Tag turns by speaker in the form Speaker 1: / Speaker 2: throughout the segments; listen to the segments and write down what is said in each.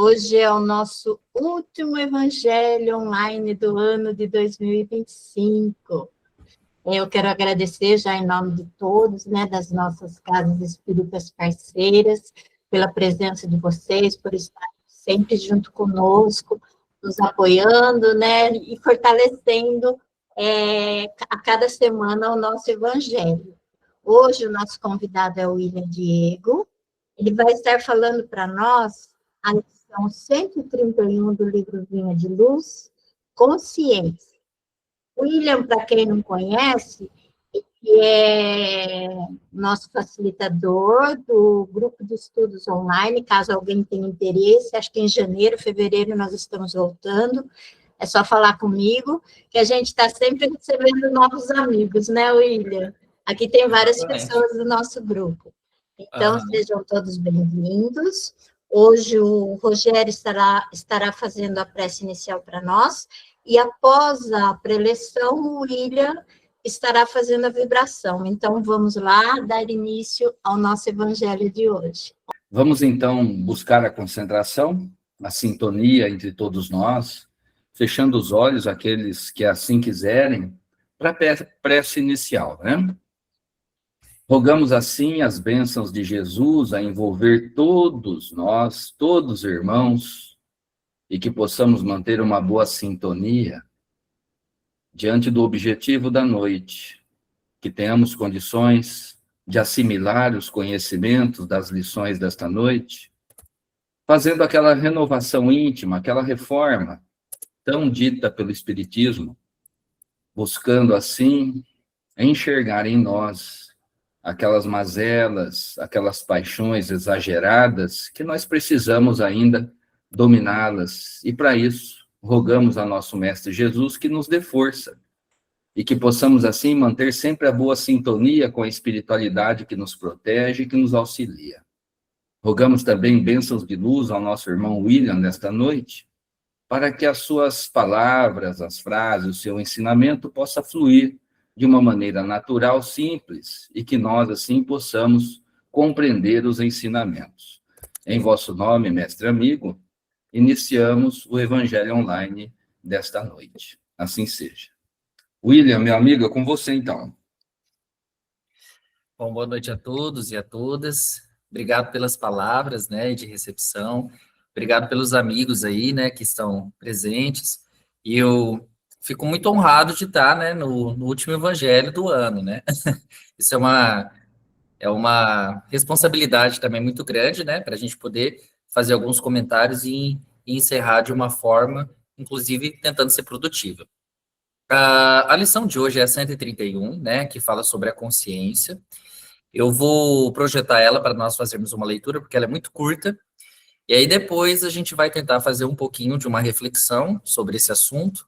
Speaker 1: Hoje é o nosso último evangelho online do ano de 2025. Eu quero agradecer já em nome de todos, né, das nossas casas espíritas parceiras, pela presença de vocês, por estar sempre junto conosco, nos apoiando, né, e fortalecendo a cada semana o nosso evangelho. Hoje o nosso convidado é o William Diego. Ele vai estar falando para nós a lição 131 do livro Vinha de Luz, Consciência. William, para quem não conhece, ele é nosso facilitador do grupo de estudos online, caso alguém tenha interesse, acho que em janeiro, fevereiro nós estamos voltando, é só falar comigo, que a gente está sempre recebendo novos amigos, né, William? Aqui tem várias pessoas do nosso grupo. Então, sejam todos bem-vindos. Hoje o Rogério estará fazendo a prece inicial para nós, e após a preleção, o William estará fazendo a vibração. Então, vamos lá dar início ao nosso evangelho de hoje.
Speaker 2: Vamos, então, buscar a concentração, a sintonia entre todos nós, fechando os olhos, aqueles que assim quiserem, para a prece inicial, né? Rogamos assim as bênçãos de Jesus a envolver todos nós, todos irmãos, e que possamos manter uma boa sintonia diante do objetivo da noite, que tenhamos condições de assimilar os conhecimentos das lições desta noite, fazendo aquela renovação íntima, aquela reforma tão dita pelo Espiritismo, buscando assim enxergar em nós aquelas mazelas, aquelas paixões exageradas que nós precisamos ainda dominá-las. E para isso, rogamos a nosso Mestre Jesus que nos dê força e que possamos assim manter sempre a boa sintonia com a espiritualidade que nos protege e que nos auxilia. Rogamos também bênçãos de luz ao nosso irmão William nesta noite, para que as suas palavras, as frases, o seu ensinamento possa fluir de uma maneira natural, simples, e que nós, assim, possamos compreender os ensinamentos. Em vosso nome, mestre amigo, iniciamos o Evangelho Online desta noite. Assim seja. William, meu amigo, é com você, então.
Speaker 3: Bom, boa noite a todos e a todas. Obrigado pelas palavras, né, de recepção. Obrigado pelos amigos aí, né, que estão presentes. E eu fico muito honrado de estar, né, no último evangelho do ano, né? Isso é uma responsabilidade também muito grande, né, para a gente poder fazer alguns comentários e encerrar de uma forma, inclusive, tentando ser produtiva. A lição de hoje é a 131, né, que fala sobre a consciência. Eu vou projetar ela para nós fazermos uma leitura, porque ela é muito curta, e aí depois a gente vai tentar fazer um pouquinho de uma reflexão sobre esse assunto,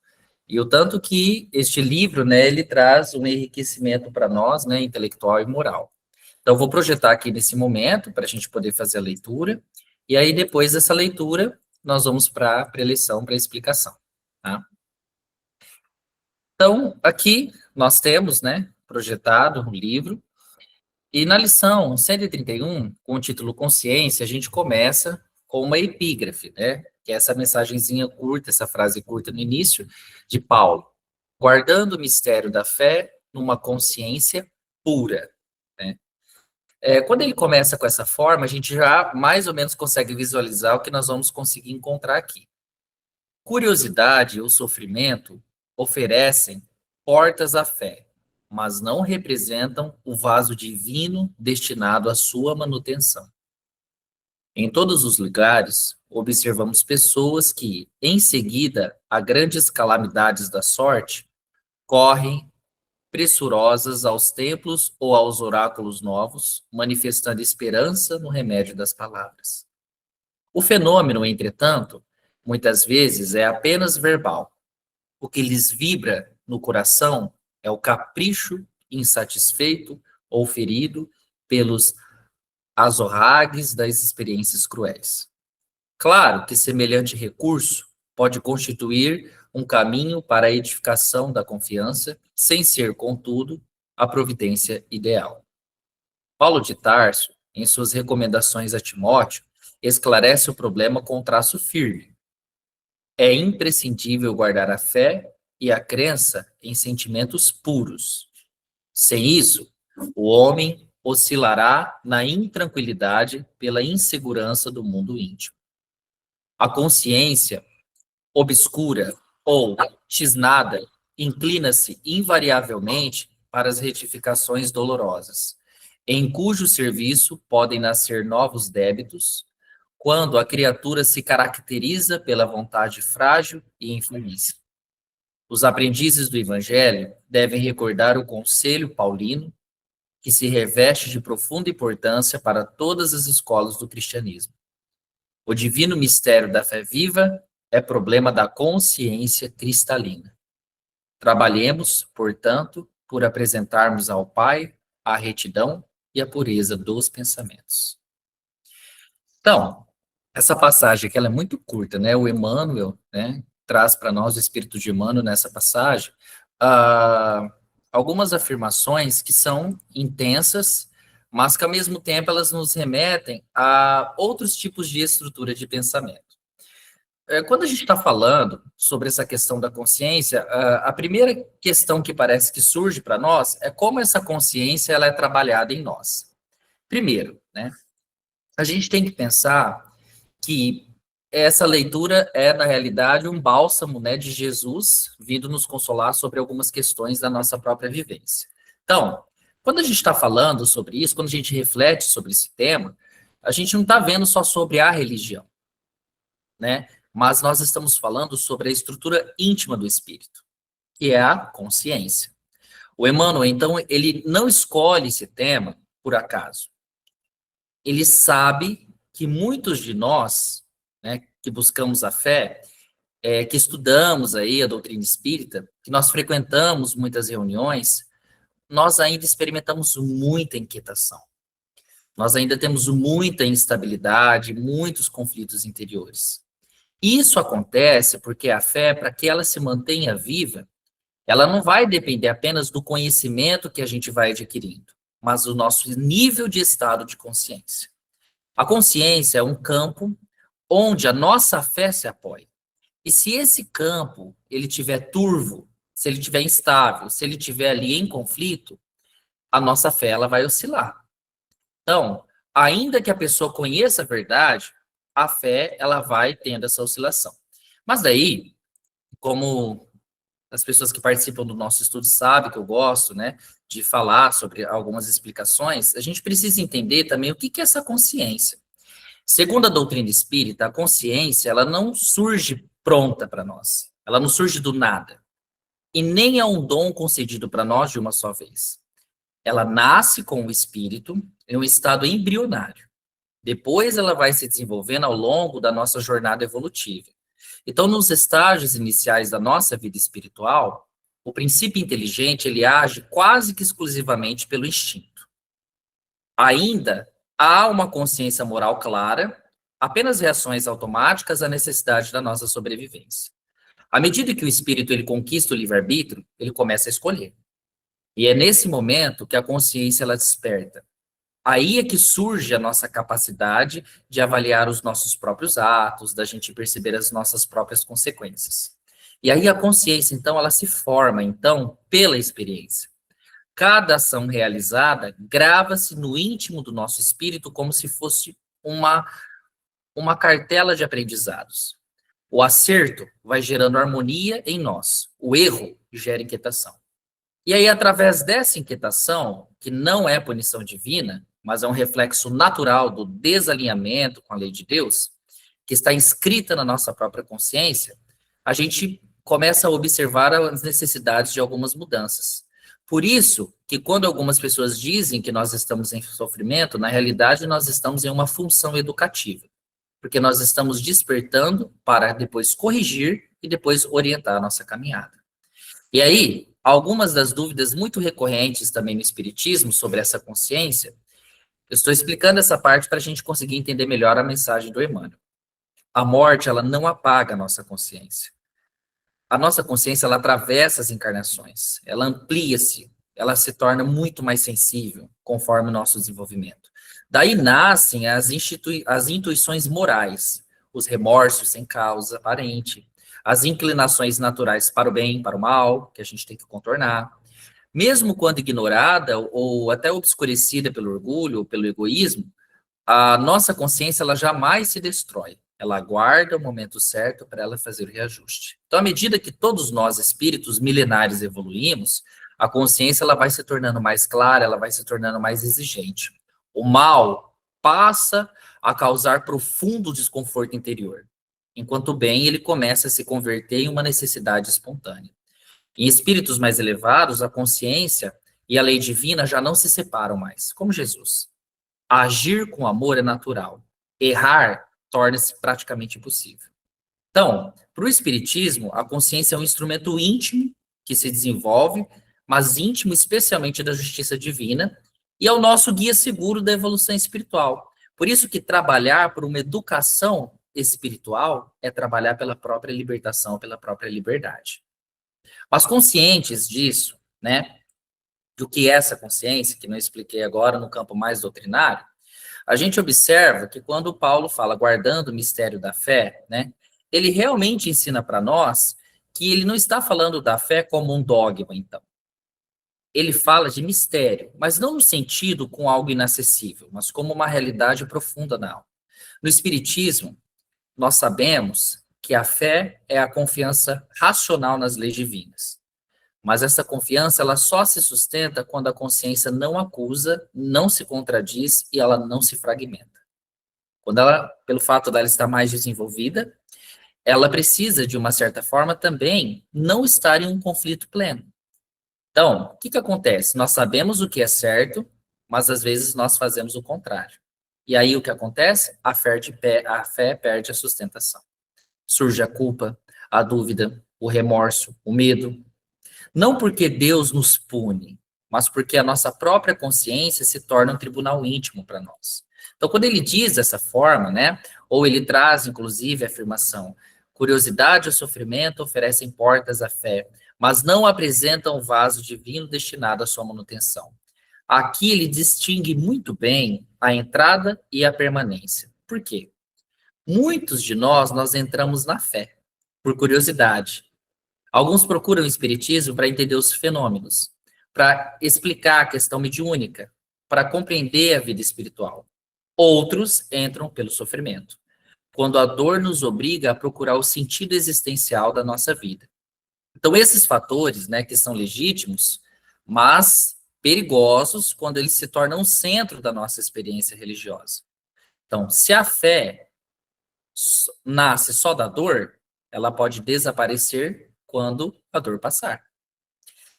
Speaker 3: e o tanto que este livro, né, ele traz um enriquecimento para nós, né, intelectual e moral. Então, eu vou projetar aqui nesse momento, para a gente poder fazer a leitura, e aí depois dessa leitura, nós vamos para a preleção, para a explicação, tá? Então, aqui nós temos, né, projetado o livro, e na lição 131, com o título Consciência, a gente começa com uma epígrafe, né? Que é essa mensagenzinha curta, essa frase curta no início, de Paulo. Guardando o mistério da fé numa consciência pura, né? Quando ele começa com essa forma, a gente já mais ou menos consegue visualizar o que nós vamos conseguir encontrar aqui. Curiosidade ou sofrimento oferecem portas à fé, mas não representam o vaso divino destinado à sua manutenção. Em todos os lugares, observamos pessoas que, em seguida a grandes calamidades da sorte, correm pressurosas aos templos ou aos oráculos novos, manifestando esperança no remédio das palavras. O fenômeno, entretanto, muitas vezes é apenas verbal. O que lhes vibra no coração é o capricho insatisfeito ou ferido pelos azorragues das experiências cruéis. Claro que semelhante recurso pode constituir um caminho para a edificação da confiança, sem ser, contudo, a providência ideal. Paulo de Tarso, em suas recomendações a Timóteo, esclarece o problema com traço firme. É imprescindível guardar a fé e a crença em sentimentos puros. Sem isso, o homem oscilará na intranquilidade pela insegurança do mundo íntimo. A consciência obscura ou tisnada inclina-se invariavelmente para as retificações dolorosas, em cujo serviço podem nascer novos débitos, quando a criatura se caracteriza pela vontade frágil e infeliz. Os aprendizes do Evangelho devem recordar o conselho paulino, que se reveste de profunda importância para todas as escolas do cristianismo. O divino mistério da fé viva é problema da consciência cristalina. Trabalhemos, portanto, por apresentarmos ao Pai a retidão e a pureza dos pensamentos. Então, essa passagem aqui ela é muito curta, né? O Emmanuel, né, traz para nós, o Espírito de Emmanuel, nessa passagem, algumas afirmações que são intensas, mas que, ao mesmo tempo, elas nos remetem a outros tipos de estrutura de pensamento. Quando a gente está falando sobre essa questão da consciência, a primeira questão que parece que surge para nós é como essa consciência ela é trabalhada em nós. Primeiro, né, a gente tem que pensar que essa leitura é, na realidade, um bálsamo, né, de Jesus vindo nos consolar sobre algumas questões da nossa própria vivência. Então, quando a gente está falando sobre isso, quando a gente reflete sobre esse tema, a gente não está vendo só sobre a religião, né? Mas nós estamos falando sobre a estrutura íntima do espírito, que é a consciência. O Emmanuel, então, ele não escolhe esse tema por acaso. Ele sabe que muitos de nós, né, que buscamos a fé, que estudamos aí a doutrina espírita, que nós frequentamos muitas reuniões, nós ainda experimentamos muita inquietação. Nós ainda temos muita instabilidade, muitos conflitos interiores. Isso acontece porque a fé, para que ela se mantenha viva, ela não vai depender apenas do conhecimento que a gente vai adquirindo, mas do nosso nível de estado de consciência. A consciência é um campo onde a nossa fé se apoia. E se esse campo ele tiver turvo, se ele tiver instável, se ele tiver ali em conflito, a nossa fé ela vai oscilar. Então, ainda que a pessoa conheça a verdade, a fé ela vai tendo essa oscilação. Mas daí, como as pessoas que participam do nosso estudo sabem que eu gosto, né, de falar sobre algumas explicações, a gente precisa entender também o que é essa consciência. Segundo a doutrina espírita, a consciência ela não surge pronta para nós. Ela não surge do nada. E nem é um dom concedido para nós de uma só vez. Ela nasce com o espírito em um estado embrionário. Depois ela vai se desenvolvendo ao longo da nossa jornada evolutiva. Então, nos estágios iniciais da nossa vida espiritual, o princípio inteligente ele age quase que exclusivamente pelo instinto. Ainda há uma consciência moral clara, apenas reações automáticas à necessidade da nossa sobrevivência. À medida que o espírito ele conquista o livre-arbítrio, ele começa a escolher. E é nesse momento que a consciência ela desperta. Aí é que surge a nossa capacidade de avaliar os nossos próprios atos, da gente perceber as nossas próprias consequências. E aí a consciência, então, ela se forma, então, pela experiência. Cada ação realizada grava-se no íntimo do nosso espírito como se fosse uma cartela de aprendizados. O acerto vai gerando harmonia em nós. O erro gera inquietação. E aí, através dessa inquietação, que não é punição divina, mas é um reflexo natural do desalinhamento com a lei de Deus, que está inscrita na nossa própria consciência, a gente começa a observar as necessidades de algumas mudanças. Por isso, que quando algumas pessoas dizem que nós estamos em sofrimento, na realidade nós estamos em uma função educativa, porque nós estamos despertando para depois corrigir e depois orientar a nossa caminhada. E aí, algumas das dúvidas muito recorrentes também no Espiritismo sobre essa consciência, eu estou explicando essa parte para a gente conseguir entender melhor a mensagem do Emmanuel. A morte, ela não apaga a nossa consciência. A nossa consciência, ela atravessa as encarnações, ela amplia-se, ela se torna muito mais sensível conforme o nosso desenvolvimento. Daí nascem as intuições morais, os remorsos sem causa aparente, as inclinações naturais para o bem, para o mal, que a gente tem que contornar. Mesmo quando ignorada ou até obscurecida pelo orgulho ou pelo egoísmo, a nossa consciência ela jamais se destrói. Ela aguarda o momento certo para ela fazer o reajuste. Então, à medida que todos nós, espíritos milenares, evoluímos, a consciência ela vai se tornando mais clara, ela vai se tornando mais exigente. O mal passa a causar profundo desconforto interior, enquanto o bem ele começa a se converter em uma necessidade espontânea. Em espíritos mais elevados, a consciência e a lei divina já não se separam mais, como Jesus. Agir com amor é natural. Errar torna-se praticamente impossível. Então, para o Espiritismo, a consciência é um instrumento íntimo que se desenvolve, mas íntimo especialmente da justiça divina, e é o nosso guia seguro da evolução espiritual. Por isso que trabalhar por uma educação espiritual é trabalhar pela própria libertação, pela própria liberdade. Mas conscientes disso, né, do que é essa consciência, que não expliquei agora no campo mais doutrinário, a gente observa que quando Paulo fala guardando o mistério da fé, né, ele realmente ensina para nós que ele não está falando da fé como um dogma, então. Ele fala de mistério, mas não no sentido com algo inacessível, mas como uma realidade profunda na alma. No Espiritismo, nós sabemos que a fé é a confiança racional nas leis divinas. Mas essa confiança, ela só se sustenta quando a consciência não acusa, não se contradiz e ela não se fragmenta. Quando ela, pelo fato dela estar mais desenvolvida, ela precisa, de uma certa forma, também não estar em um conflito pleno. Então, o que acontece? Nós sabemos o que é certo, mas às vezes nós fazemos o contrário. E aí o que acontece? A fé perde a sustentação. Surge a culpa, a dúvida, o remorso, o medo. Não porque Deus nos pune, mas porque a nossa própria consciência se torna um tribunal íntimo para nós. Então, quando ele diz dessa forma, né, ou ele traz, inclusive, a afirmação, curiosidade ou sofrimento oferecem portas à fé, mas não apresentam o vaso divino destinado à sua manutenção. Aqui ele distingue muito bem a entrada e a permanência. Por quê? Muitos de nós entramos na fé, por curiosidade. Alguns procuram o espiritismo para entender os fenômenos, para explicar a questão mediúnica, para compreender a vida espiritual. Outros entram pelo sofrimento, quando a dor nos obriga a procurar o sentido existencial da nossa vida. Então, esses fatores, né, que são legítimos, mas perigosos quando eles se tornam o centro da nossa experiência religiosa. Então, se a fé nasce só da dor, ela pode desaparecer quando a dor passar.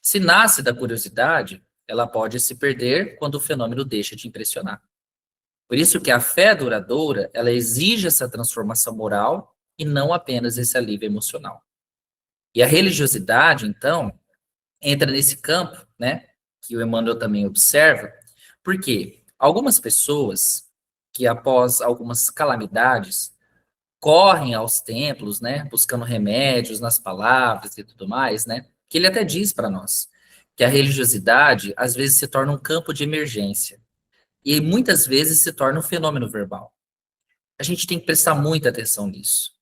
Speaker 3: Se nasce da curiosidade, ela pode se perder quando o fenômeno deixa de impressionar. Por isso que a fé duradoura, ela exige essa transformação moral e não apenas esse alívio emocional. E a religiosidade, então, entra nesse campo, né, que o Emmanuel também observa, porque algumas pessoas que após algumas calamidades correm aos templos, né, buscando remédios nas palavras e tudo mais, né, que ele até diz para nós que a religiosidade às vezes se torna um campo de emergência e muitas vezes se torna um fenômeno verbal. A gente tem que prestar muita atenção nisso.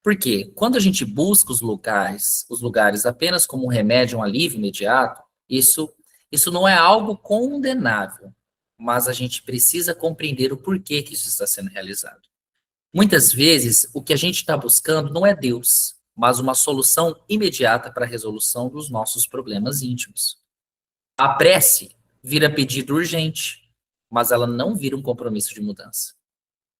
Speaker 3: Por quê? Quando a gente busca os lugares apenas como um remédio, um alívio imediato, isso não é algo condenável, mas a gente precisa compreender o porquê que isso está sendo realizado. Muitas vezes, o que a gente está buscando não é Deus, mas uma solução imediata para a resolução dos nossos problemas íntimos. A prece vira pedido urgente, mas ela não vira um compromisso de mudança.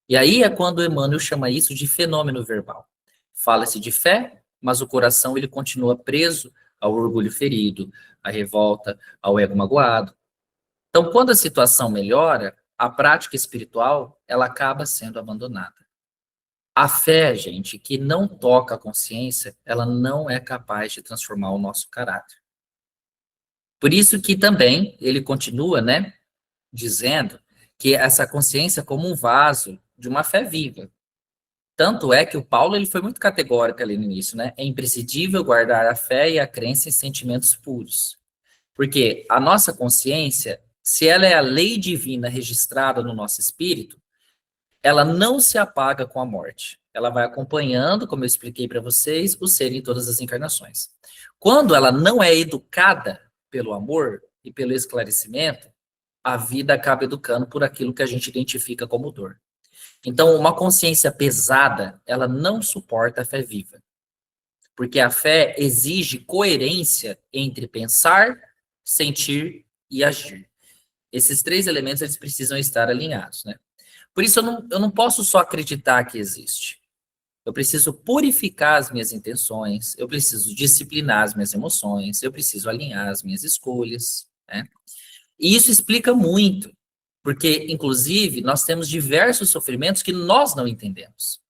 Speaker 3: E aí é quando Emmanuel chama isso de fenômeno verbal. Fala-se de fé, mas o coração ele continua preso ao orgulho ferido, à revolta, ao ego magoado. Então, quando a situação melhora, a prática espiritual ela acaba sendo abandonada. A fé, gente, que não toca a consciência, ela não é capaz de transformar o nosso caráter. Por isso que também ele continua, né, dizendo que essa consciência é como um vaso de uma fé viva. Tanto é que o Paulo ele foi muito categórico ali no início, né? É imprescindível guardar a fé e a crença em sentimentos puros. Porque a nossa consciência, se ela é a lei divina registrada no nosso espírito, ela não se apaga com a morte. Ela vai acompanhando, como eu expliquei para vocês, o ser em todas as encarnações. Quando ela não é educada pelo amor e pelo esclarecimento, a vida acaba educando por aquilo que a gente identifica como dor. Então, uma consciência pesada, ela não suporta a fé viva. Porque a fé exige coerência entre pensar, sentir e agir. Esses três elementos, eles precisam estar alinhados, né? Por isso, eu não posso só acreditar que existe. Eu preciso purificar as minhas intenções, eu preciso disciplinar as minhas emoções, eu preciso alinhar as minhas escolhas, né? E isso explica muito, porque, inclusive, nós temos diversos sofrimentos que nós não entendemos.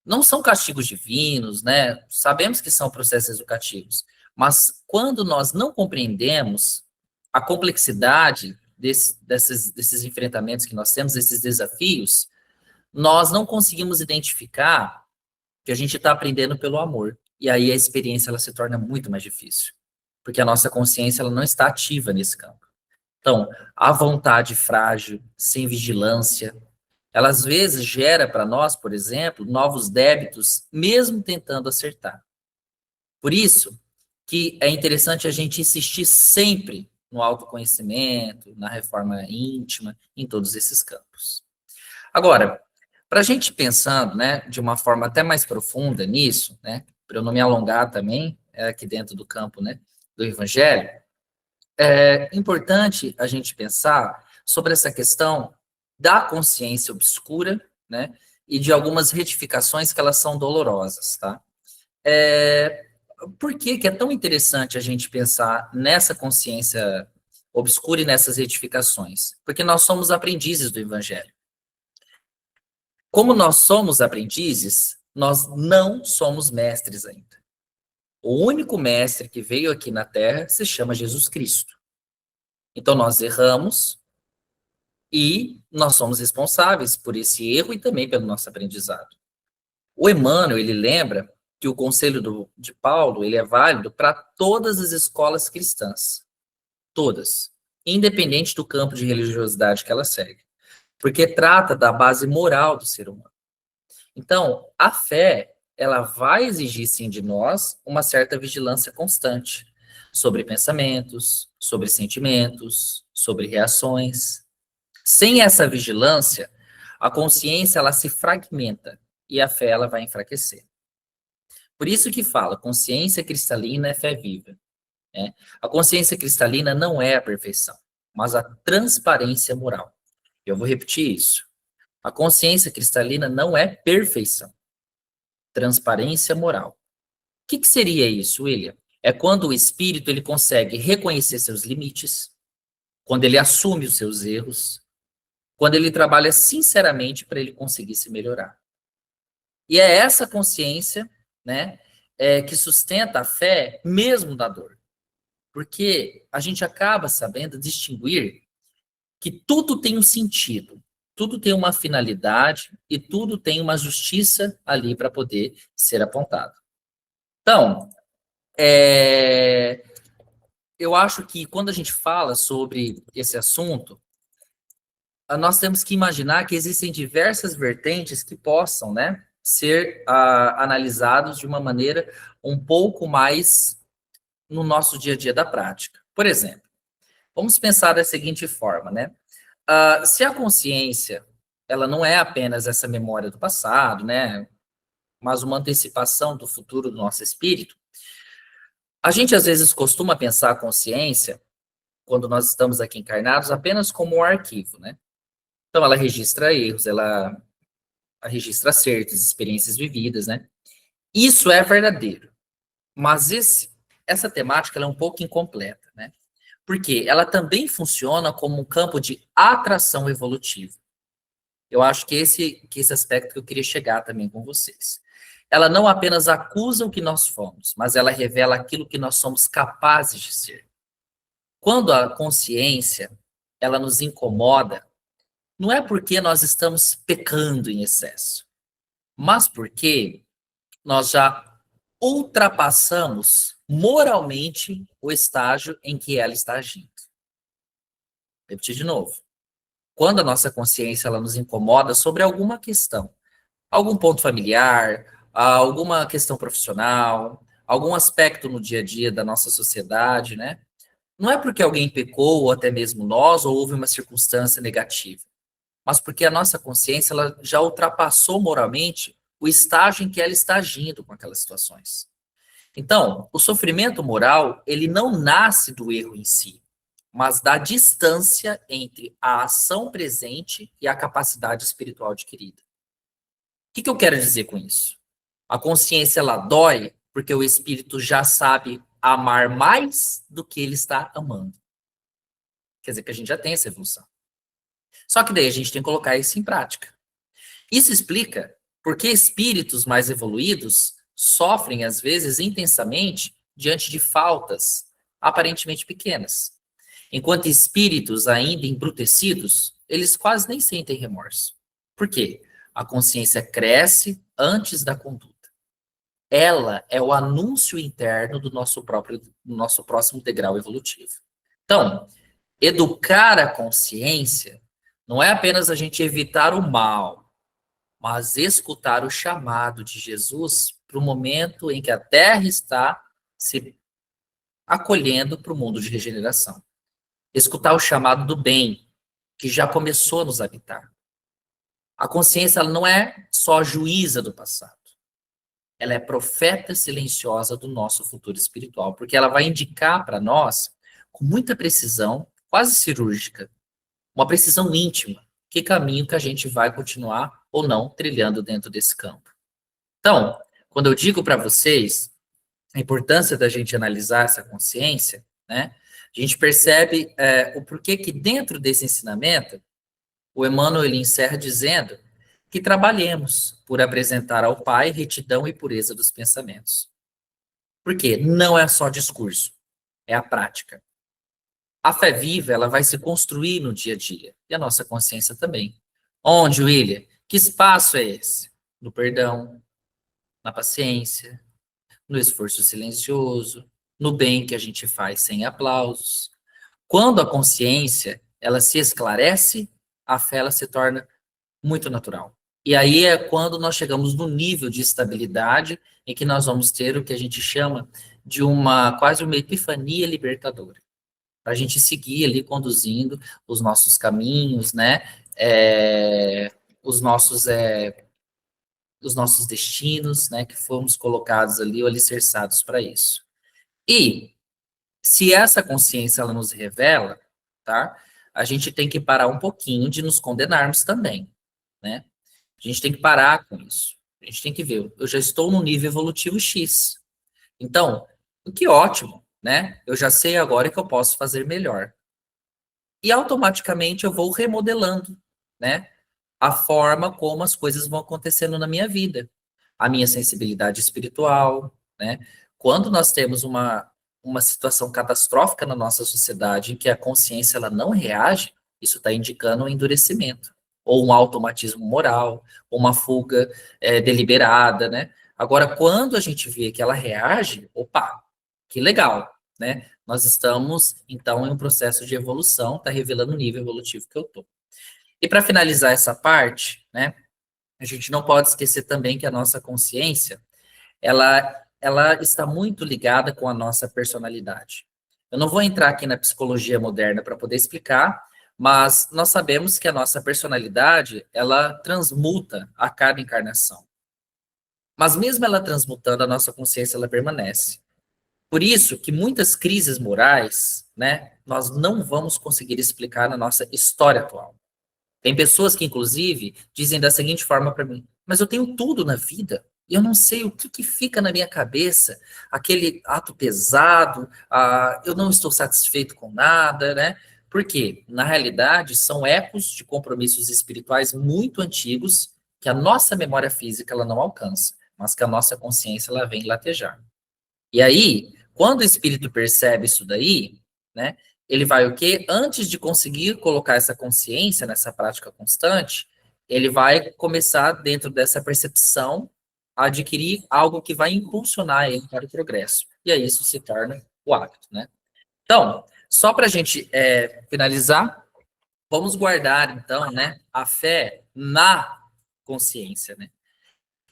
Speaker 3: Não são castigos divinos, né? Sabemos que são processos educativos, mas quando nós não compreendemos a complexidade desses enfrentamentos que nós temos, esses desafios, nós não conseguimos identificar que a gente está aprendendo pelo amor. E aí a experiência ela se torna muito mais difícil, porque a nossa consciência ela não está ativa nesse campo. Então, a vontade frágil, sem vigilância, ela às vezes gera para nós, por exemplo, novos débitos, mesmo tentando acertar. Por isso que é interessante a gente insistir sempre no autoconhecimento, na reforma íntima, em todos esses campos. Agora, para a gente pensando, né, de uma forma até mais profunda nisso, né, para eu não me alongar também, aqui dentro do campo, né, do Evangelho, é importante a gente pensar sobre essa questão da consciência obscura, né, e de algumas retificações que elas são dolorosas, tá? Por que que é tão interessante a gente pensar nessa consciência obscura e nessas retificações? Porque nós somos aprendizes do Evangelho. Como nós somos aprendizes, nós não somos mestres ainda. O único mestre que veio aqui na Terra se chama Jesus Cristo. Então nós erramos e nós somos responsáveis por esse erro e também pelo nosso aprendizado. O Emmanuel, ele lembra que o conselho de Paulo, ele é válido para todas as escolas cristãs. Todas. Independente do campo de religiosidade que ela segue. Porque trata da base moral do ser humano. Então, a fé, ela vai exigir, sim, de nós uma certa vigilância constante sobre pensamentos, sobre sentimentos, sobre reações. Sem essa vigilância, a consciência, ela se fragmenta e a fé, ela vai enfraquecer. Por isso que fala, consciência cristalina é fé viva. Né? A consciência cristalina não é a perfeição, mas a transparência moral. Eu vou repetir isso. A consciência cristalina não é perfeição. Transparência moral. O que seria isso, William? É quando o espírito ele consegue reconhecer seus limites, quando ele assume os seus erros, quando ele trabalha sinceramente para ele conseguir se melhorar. E é essa consciência, né, que sustenta a fé mesmo na dor. Porque a gente acaba sabendo distinguir que tudo tem um sentido. Tudo tem uma finalidade e tudo tem uma justiça ali para poder ser apontado. Então, eu acho que quando a gente fala sobre esse assunto, nós temos que imaginar que existem diversas vertentes que possam, né, ser analisados de uma maneira um pouco mais no nosso dia a dia da prática. Por exemplo, vamos pensar da seguinte forma, né? Se a consciência, ela não é apenas essa memória do passado, né, mas uma antecipação do futuro do nosso espírito, a gente às vezes costuma pensar a consciência, quando nós estamos aqui encarnados, apenas como um arquivo, né? Então ela registra erros, ela registra acertos, experiências vividas, né? Isso é verdadeiro, mas essa temática ela é um pouco incompleta, né? Porque ela também funciona como um campo de atração evolutiva. Eu acho que esse aspecto que eu queria chegar também com vocês. Ela não apenas acusa o que nós fomos, mas ela revela aquilo que nós somos capazes de ser. Quando a consciência, ela nos incomoda, não é porque nós estamos pecando em excesso, mas porque nós já ultrapassamos moralmente o estágio em que ela está agindo. Vou repetir de novo. Quando a nossa consciência ela nos incomoda sobre alguma questão, algum ponto familiar, alguma questão profissional, algum aspecto no dia a dia da nossa sociedade, né? Não é porque alguém pecou, ou até mesmo nós, ou houve uma circunstância negativa, mas porque a nossa consciência ela já ultrapassou moralmente o estágio em que ela está agindo com aquelas situações. Então, o sofrimento moral, ele não nasce do erro em si, mas da distância entre a ação presente e a capacidade espiritual adquirida. O que eu quero dizer com isso? A consciência, ela dói porque o espírito já sabe amar mais do que ele está amando. Quer dizer que a gente já tem essa evolução. Só que daí a gente tem que colocar isso em prática. Isso explica por que espíritos mais evoluídos sofrem, às vezes, intensamente diante de faltas aparentemente pequenas. Enquanto espíritos ainda embrutecidos, eles quase nem sentem remorso. Por quê? A consciência cresce antes da conduta. Ela é o anúncio interno do nosso próximo degrau evolutivo. Então, educar a consciência não é apenas a gente evitar o mal, mas escutar o chamado de Jesus para o momento em que a Terra está se acolhendo para o mundo de regeneração. Escutar o chamado do bem, que já começou a nos habitar. A consciência ela não é só juíza do passado. Ela é profeta silenciosa do nosso futuro espiritual, porque ela vai indicar para nós, com muita precisão, quase cirúrgica, uma precisão íntima, que caminho que a gente vai continuar ou não trilhando dentro desse campo. Então, quando eu digo para vocês a importância da gente analisar essa consciência, né, a gente percebe o porquê que dentro desse ensinamento, o Emmanuel ele encerra dizendo que trabalhemos por apresentar ao Pai retidão e pureza dos pensamentos. Por quê? Não é só discurso, é a prática. A fé viva, ela vai se construir no dia a dia, e a nossa consciência também. Onde, William? Que espaço é esse? No perdão, na paciência, no esforço silencioso, no bem que a gente faz sem aplausos. Quando a consciência, ela se esclarece, a fé, ela se torna muito natural. E aí é quando nós chegamos no nível de estabilidade em que nós vamos ter o que a gente chama de quase uma epifania libertadora. Para a gente seguir ali conduzindo os nossos caminhos, né? Os nossos destinos, né? Que fomos colocados ali ou alicerçados para isso. E se essa consciência ela nos revela, tá? A gente tem que parar um pouquinho de nos condenarmos também, né? A gente tem que parar com isso. A gente tem que ver, eu já estou no nível evolutivo X. Então, o que ótimo, né? Eu já sei agora que eu posso fazer melhor. E automaticamente eu vou remodelando, né? A forma como as coisas vão acontecendo na minha vida. A minha sensibilidade espiritual, né? Quando nós temos uma situação catastrófica na nossa sociedade em que a consciência ela não reage, isso está indicando um endurecimento, ou um automatismo moral, ou uma fuga deliberada, né? Agora, quando a gente vê que ela reage, opa, que legal, né? Nós estamos, então, em um processo de evolução, está revelando o nível evolutivo que eu estou. E para finalizar essa parte, né? A gente não pode esquecer também que a nossa consciência, ela está muito ligada com a nossa personalidade. Eu não vou entrar aqui na psicologia moderna para poder explicar, mas nós sabemos que a nossa personalidade, ela transmuta a cada encarnação. Mas mesmo ela transmutando, a nossa consciência, ela permanece. Por isso que muitas crises morais, né, nós não vamos conseguir explicar na nossa história atual. Tem pessoas que, inclusive, dizem da seguinte forma para mim, mas eu tenho tudo na vida, e eu não sei o que fica na minha cabeça, aquele ato pesado, eu não estou satisfeito com nada, né? Porque, na realidade, são ecos de compromissos espirituais muito antigos que a nossa memória física ela não alcança, mas que a nossa consciência ela vem latejar. E aí, quando o espírito percebe isso daí, né, ele vai o quê? Antes de conseguir colocar essa consciência nessa prática constante, ele vai começar, dentro dessa percepção, a adquirir algo que vai impulsionar ele para o progresso. E aí isso se torna o hábito, né? Então, só para a gente finalizar, Vamos guardar, então, né, a fé na consciência, né?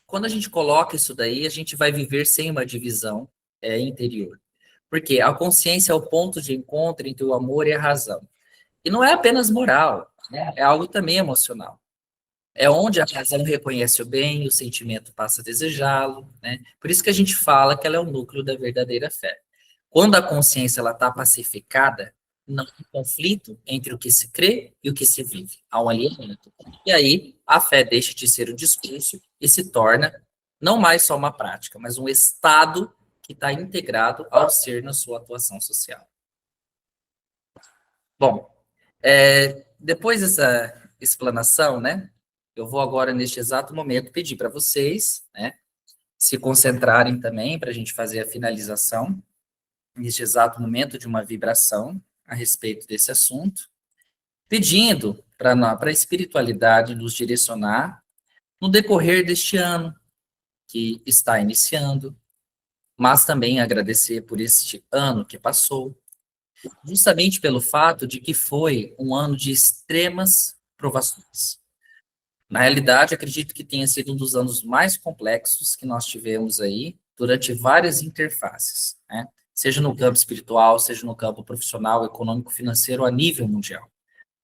Speaker 3: Quando a gente coloca isso daí, a gente vai viver sem uma divisão interior. Porque a consciência é o ponto de encontro entre o amor e a razão. E não é apenas moral, né? É algo também emocional. É onde a razão reconhece o bem, o sentimento passa a desejá-lo, né? Por isso que a gente fala que ela é o núcleo da verdadeira fé. Quando a consciência ela está pacificada, não há conflito entre o que se crê e o que se vive. Há um alinhamento. E aí a fé deixa de ser um discurso e se torna não mais só uma prática, mas um estado que está integrado ao ser na sua atuação social. Bom, depois dessa explanação, né, eu vou agora, neste exato momento, pedir para vocês, né, se concentrarem também para a gente fazer a finalização, neste exato momento, de uma vibração a respeito desse assunto, pedindo para a espiritualidade nos direcionar no decorrer deste ano que está iniciando, mas também agradecer por este ano que passou, justamente pelo fato de que foi um ano de extremas provações. Na realidade, acredito que tenha sido um dos anos mais complexos que nós tivemos aí durante várias interfaces, né? Seja no campo espiritual, seja no campo profissional, econômico, financeiro, a nível mundial.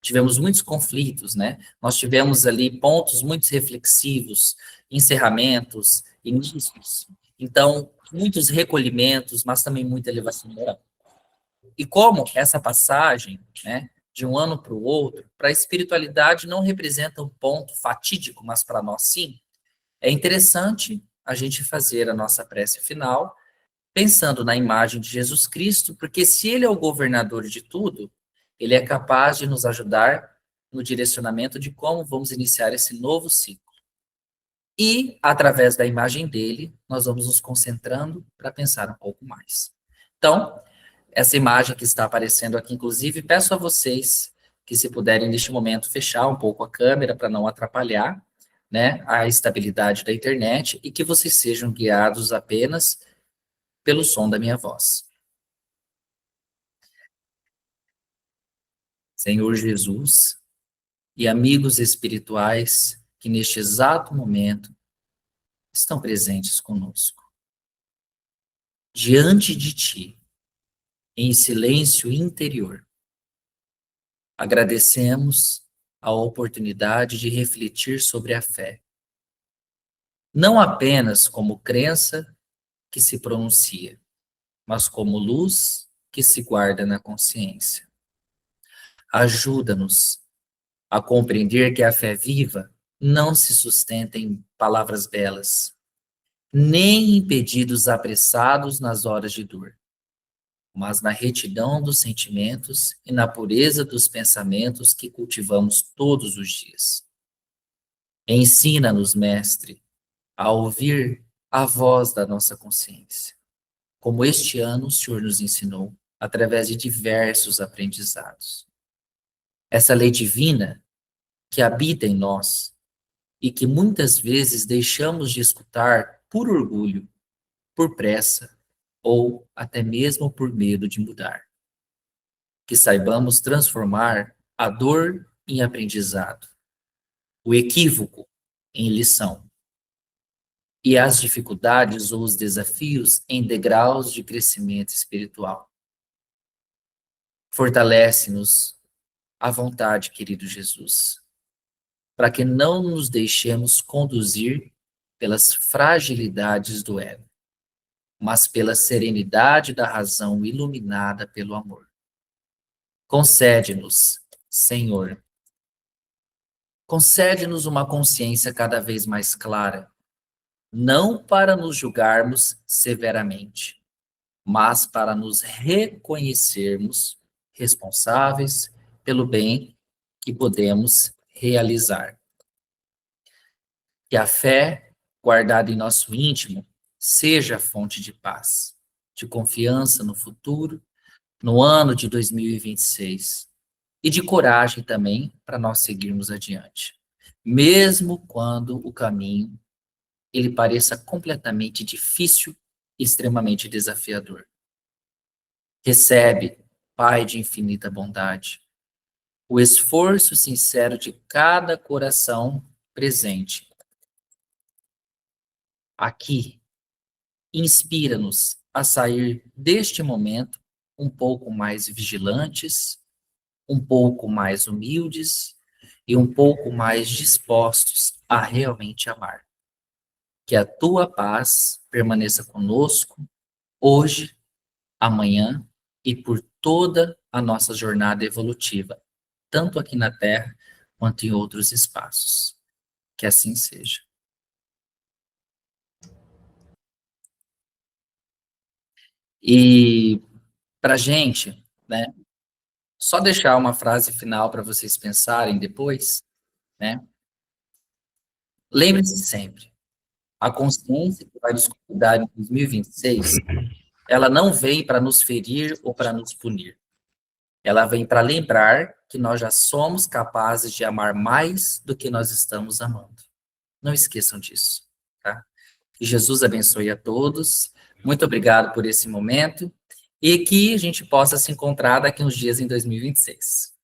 Speaker 3: Tivemos muitos conflitos, né? Nós tivemos ali pontos muito reflexivos, encerramentos, inícios. Então, muitos recolhimentos, mas também muita elevação moral. E como essa passagem, né, de um ano para o outro, para a espiritualidade não representa um ponto fatídico, mas para nós sim, é interessante a gente fazer a nossa prece final pensando na imagem de Jesus Cristo, porque se ele é o governador de tudo, ele é capaz de nos ajudar no direcionamento de como vamos iniciar esse novo ciclo. E, através da imagem dele, nós vamos nos concentrando para pensar um pouco mais. Então, essa imagem que está aparecendo aqui, inclusive, peço a vocês que, se puderem, neste momento, fechar um pouco a câmera para não atrapalhar, né, a estabilidade da internet e que vocês sejam guiados apenas pelo som da minha voz. Senhor Jesus e amigos espirituais que neste exato momento estão presentes conosco. Diante de Ti, em silêncio interior, agradecemos a oportunidade de refletir sobre a fé, não apenas como crença que se pronuncia, mas como luz que se guarda na consciência. Ajuda-nos a compreender que a fé viva não se sustenta em palavras belas, nem em pedidos apressados nas horas de dor, mas na retidão dos sentimentos e na pureza dos pensamentos que cultivamos todos os dias. Ensina-nos, Mestre, a ouvir a voz da nossa consciência, como este ano o Senhor nos ensinou, através de diversos aprendizados. Essa lei divina que habita em nós e que muitas vezes deixamos de escutar por orgulho, por pressa ou até mesmo por medo de mudar. Que saibamos transformar a dor em aprendizado, o equívoco em lição e as dificuldades ou os desafios em degraus de crescimento espiritual. Fortalece-nos à vontade, querido Jesus, para que não nos deixemos conduzir pelas fragilidades do ego, mas pela serenidade da razão iluminada pelo amor. Concede-nos, Senhor, concede-nos uma consciência cada vez mais clara, não para nos julgarmos severamente, mas para nos reconhecermos responsáveis pelo bem que podemos realizar. Que a fé, guardada em nosso íntimo, seja fonte de paz, de confiança no futuro, no ano de 2026, e de coragem também para nós seguirmos adiante, mesmo quando o caminho ele pareça completamente difícil e extremamente desafiador. Recebe, Pai de infinita bondade, o esforço sincero de cada coração presente aqui inspira-nos a sair deste momento um pouco mais vigilantes, um pouco mais humildes e um pouco mais dispostos a realmente amar. Que a tua paz permaneça conosco hoje, amanhã e por toda a nossa jornada evolutiva, tanto aqui na Terra quanto em outros espaços. Que assim seja. E para gente, né, só deixar uma frase final para vocês pensarem depois, né? Lembre-se sempre, a consciência que vai nos cuidar em 2026, ela não vem para nos ferir ou para nos punir. Ela vem para lembrar que nós já somos capazes de amar mais do que nós estamos amando. Não esqueçam disso, tá? Que Jesus abençoe a todos. Muito obrigado por esse momento e que a gente possa se encontrar daqui uns dias em 2026.